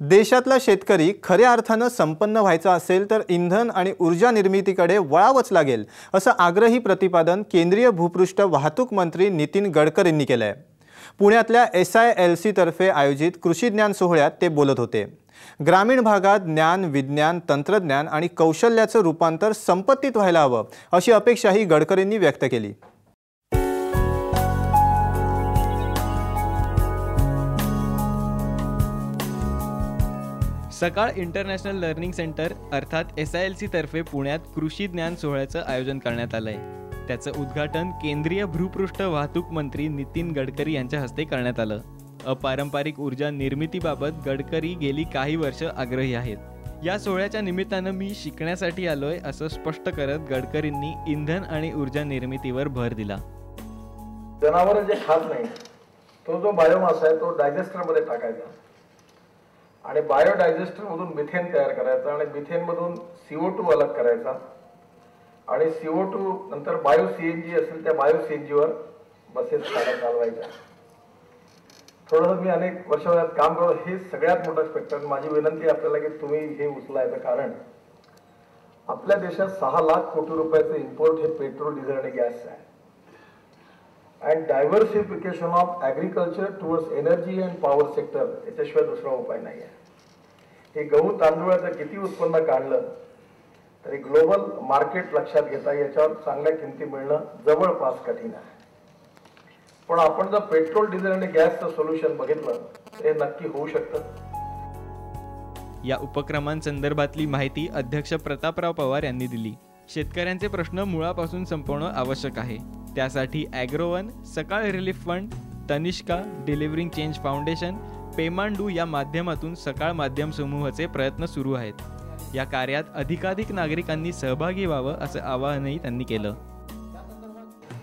देशातला शेतकरी खऱ्या अर्थानं संपन्न व्हायचा असेल तर इंधन आणि ऊर्जा निर्मितीकडे वळावंच लागेल असं आग्रही प्रतिपादन केंद्रीय भूपृष्ठ वाहतूक मंत्री नितीन गडकरींनी केलं आहे। पुण्यातल्या SILC तर्फे आयोजित कृषी ज्ञान सोहळ्यात ते बोलत होते। ग्रामीण भागात ज्ञान, विज्ञान, तंत्रज्ञान आणि कौशल्याचं रूपांतर संपत्तीत व्हायला हवं अशी अपेक्षाही गडकरींनी व्यक्त केली। सकाळ इंटरनॅशनल लर्निंग सेंटर अर्थात SILC तर्फे पुण्यात कृषी ज्ञान सोहळ्याचं आयोजन करण्यात आलंय। त्याचं उद्घाटन केंद्रीय भूपृष्ठ वाहतूक मंत्री नितीन गडकरी यांच्या हस्ते करण्यात आलं। अपारंपरिक ऊर्जा निर्मितीबाबत गडकरी गेली काही वर्ष आग्रही आहेत। या सोहळ्याच्या निमित्तानं मी शिकण्यासाठी आलोय असं स्पष्ट करत गडकरींनी इंधन आणि ऊर्जा निर्मितीवर भर दिला। जनावर जे खात नाही तो जो बायोमास आहे तो डायजेस्टर मध्ये टाकायचा आणि बायोडायजेस्टर मधून मिथेन तयार करायचा आणि मिथेन मधून CO2 अलग करायचा आणि CO2 नंतर बायो CNG असेल त्या बायो CNG वर बसेस चालवायच्या। थोडंसं मी अनेक वर्षात काम करतो, हे सगळ्यात मोठं स्पेक्ट्रम। माझी विनंती आपल्याला की तुम्ही हे उचलायचं, कारण आपल्या देशात 6 लाख कोटी रुपयाचं इम्पोर्ट हे पेट्रोल, डिझेल आणि गॅस आहे। and diversification of agriculture towards energy and power sector याच्याशिवाय दुसरा उपाय नाही आहे। हे गहू तांदूळाचं किती उत्पन्न काढलं तरी ग्लोबल मार्केट लक्षात घेता याच्यावर चांगल्या किमती मिळणं जवळपास कठीण आहे। पण आपण जर पेट्रोल, डिझेल आणि गॅसचं सोल्युशन बघितलं तर हे नक्की होऊ शकतं। या उपक्रमांसंदर्भातली माहिती अध्यक्ष प्रतापराव पवार यांनी दिली। शेतकऱ्यांचे प्रश्न मुळापासून संपवणं आवश्यक आहे। त्यासाठी Agrowon, Sakal relief fund, Tanishka, delivering change foundation, Pemandu या माध्यमातून सकाळ माध्यम समूहाचे प्रयत्न सुरू आहेत। या कार्यात अधिकाधिक नागरिकांनी सहभागी व्हावं असं आवाहनही त्यांनी केलं।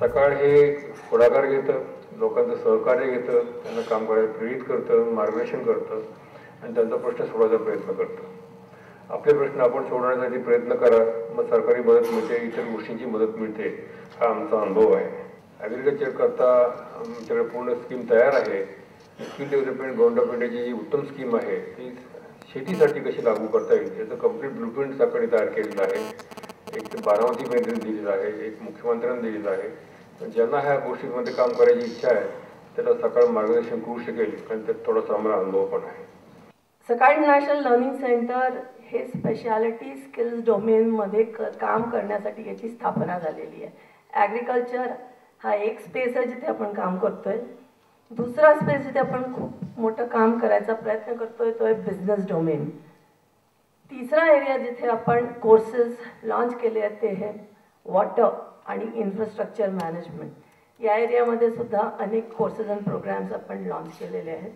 सकाळ हे पुढाकार घेतं, लोकांचं सहकार्य घेतं, त्यांना काम करायला प्रेरित करतं, मार्गदर्शन करतं आणि त्यांचा प्रश्न सोडवायचा प्रयत्न करतं। आपले प्रश्न आपण सोडवण्यासाठी प्रयत्न करा, मग सरकारी मदत मिळते, इतर गोष्टींची मदत मिळते, हा आमचा अनुभव आहे। ॲग्रिकल्चर करता आमच्याकडे पूर्ण स्कीम तयार आहे। स्किल डेव्हलपमेंट गव्हर्नमेंट ऑफ इंडियाची जी उत्तम स्कीम आहे ती शेतीसाठी कशी लागू करता येईल याचं कम्प्लीट ब्लूप्रिंट सकाळी तयार केलेलं आहे। एक बारामतीमध्ये दिलेलं आहे, एक मुख्यमंत्र्यांनी दिलेलं आहे। ज्यांना ह्या गोष्टींमध्ये काम करायची इच्छा आहे त्याला सकाळ मार्गदर्शन करू शकेल आणि त्यात थोडासा आम्हाला अनुभव पण आहे। सकाळ इंटरनॅशनल लर्निंग सेंटर हे स्पेशालिटी स्किल्स डोमेनमध्ये काम करण्यासाठी याची स्थापना झालेली आहे। ॲग्रिकल्चर हा एक स्पेस आहे जिथे आपण काम करतोय। दुसरा स्पेस जिथे आपण खूप मोठं काम करायचा प्रयत्न करतोय तो आहे बिझनेस डोमेन। तिसरा एरिया जिथे आपण कोर्सेस लॉन्च केले आहेत ते आहे वॉटर आणि इन्फ्रास्ट्रक्चर मॅनेजमेंट। या एरियामध्ये सुद्धा अनेक कोर्सेस अँड प्रोग्राम्स आपण लॉन्च केलेले आहेत।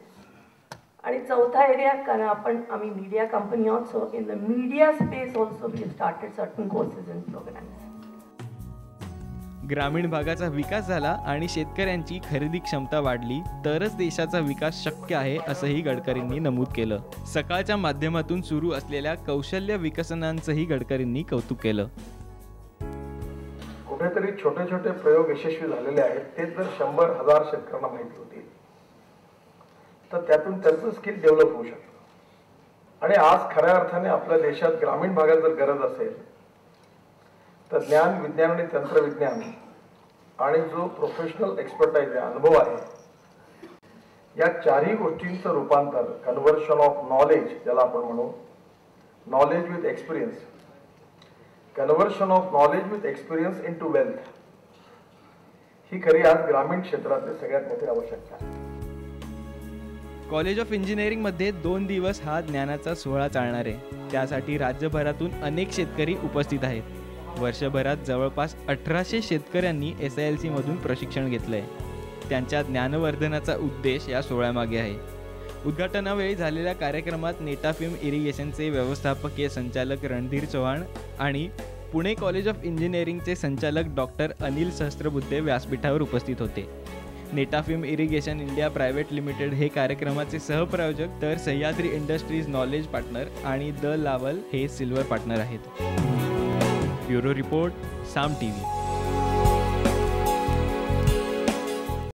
आणि चौथा एरिया, कारण आम्ही मीडिया कंपनी आहोत, so in the media space also we started certain courses and programmes. ग्रामीण भागाचा विकास झाला आणि शेतकऱ्यांची खरेदी क्षमता वाढली तरच देशाचा विकास शक्य आहे असंही गडकरींनी नमूद केलं। सकाळच्या माध्यमातून सुरू असलेल्या कौशल्य विकसनांचंही गडकरींनी कौतुक केलं। कुठेतरी छोटे छोटे प्रयोग यशस्वी झालेले आहेत, ते जर 100,000 शेतकऱ्यांना माहिती होतील तर त्यातून त्यांचं स्किल डेव्हलप होऊ शकतं। आणि आज खऱ्या अर्थाने आपल्या देशात ग्रामीण भागात जर गरज असेल तर ज्ञान, विज्ञान आणि तंत्रविज्ञान आणि जो प्रोफेशनल एक्सपर्टाइज आहे, अनुभव आहे, या चारही गोष्टींचं रूपांतर कन्व्हर्शन ऑफ नॉलेज, ज्याला आपण म्हणू knowledge with experience, conversion of knowledge with experience into wealth, ही खरी आज ग्रामीण क्षेत्रातली सगळ्यात मोठी आवश्यकता आहे। कॉलेज ऑफ इंजिनिअरिंगमध्ये 2 दिवस हा ज्ञानाचा सोहळा चालणार आहे। त्यासाठी राज्यभरातून अनेक शेतकरी उपस्थित आहेत। वर्षभरात जवळपास 1800 शेतकऱ्यांनी SILC मधून प्रशिक्षण घेतलंय। त्यांच्या ज्ञानवर्धनाचा उद्देश या सोहळ्यामागे आहे। उद्घाटनावेळी झालेल्या कार्यक्रमात नेटाफिम इरिगेशनचे व्यवस्थापकीय संचालक रणधीर चव्हाण आणि पुणे कॉलेज ऑफ इंजिनिअरिंगचे संचालक डॉक्टर अनिल सहस्त्रबुद्धे व्यासपीठावर उपस्थित होते। Netafim irrigation India private limited हे कार्यक्रमाचे सहप्रायोजक, तर सह्याद्री इंडस्ट्रीज नॉलेज पार्टनर आणि द लावल हे सिल्वर पार्टनर आहेत। ब्युरो रिपोर्ट, साम TV।